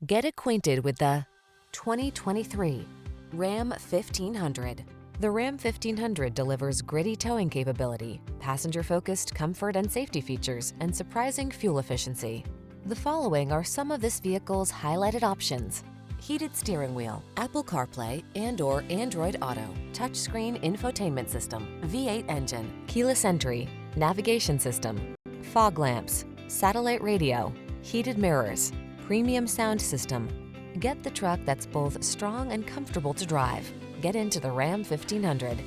Get acquainted with the 2023 Ram 1500. The Ram 1500 delivers gritty towing capability, passenger-focused comfort and safety features, and surprising fuel efficiency. The following are some of this vehicle's highlighted options: heated steering wheel, Apple CarPlay and/or Android Auto, touchscreen infotainment system, V8 engine, keyless entry, navigation system, fog lamps, satellite radio, heated mirrors, premium sound system. Get the truck that's both strong and comfortable to drive. Get into the Ram 1500.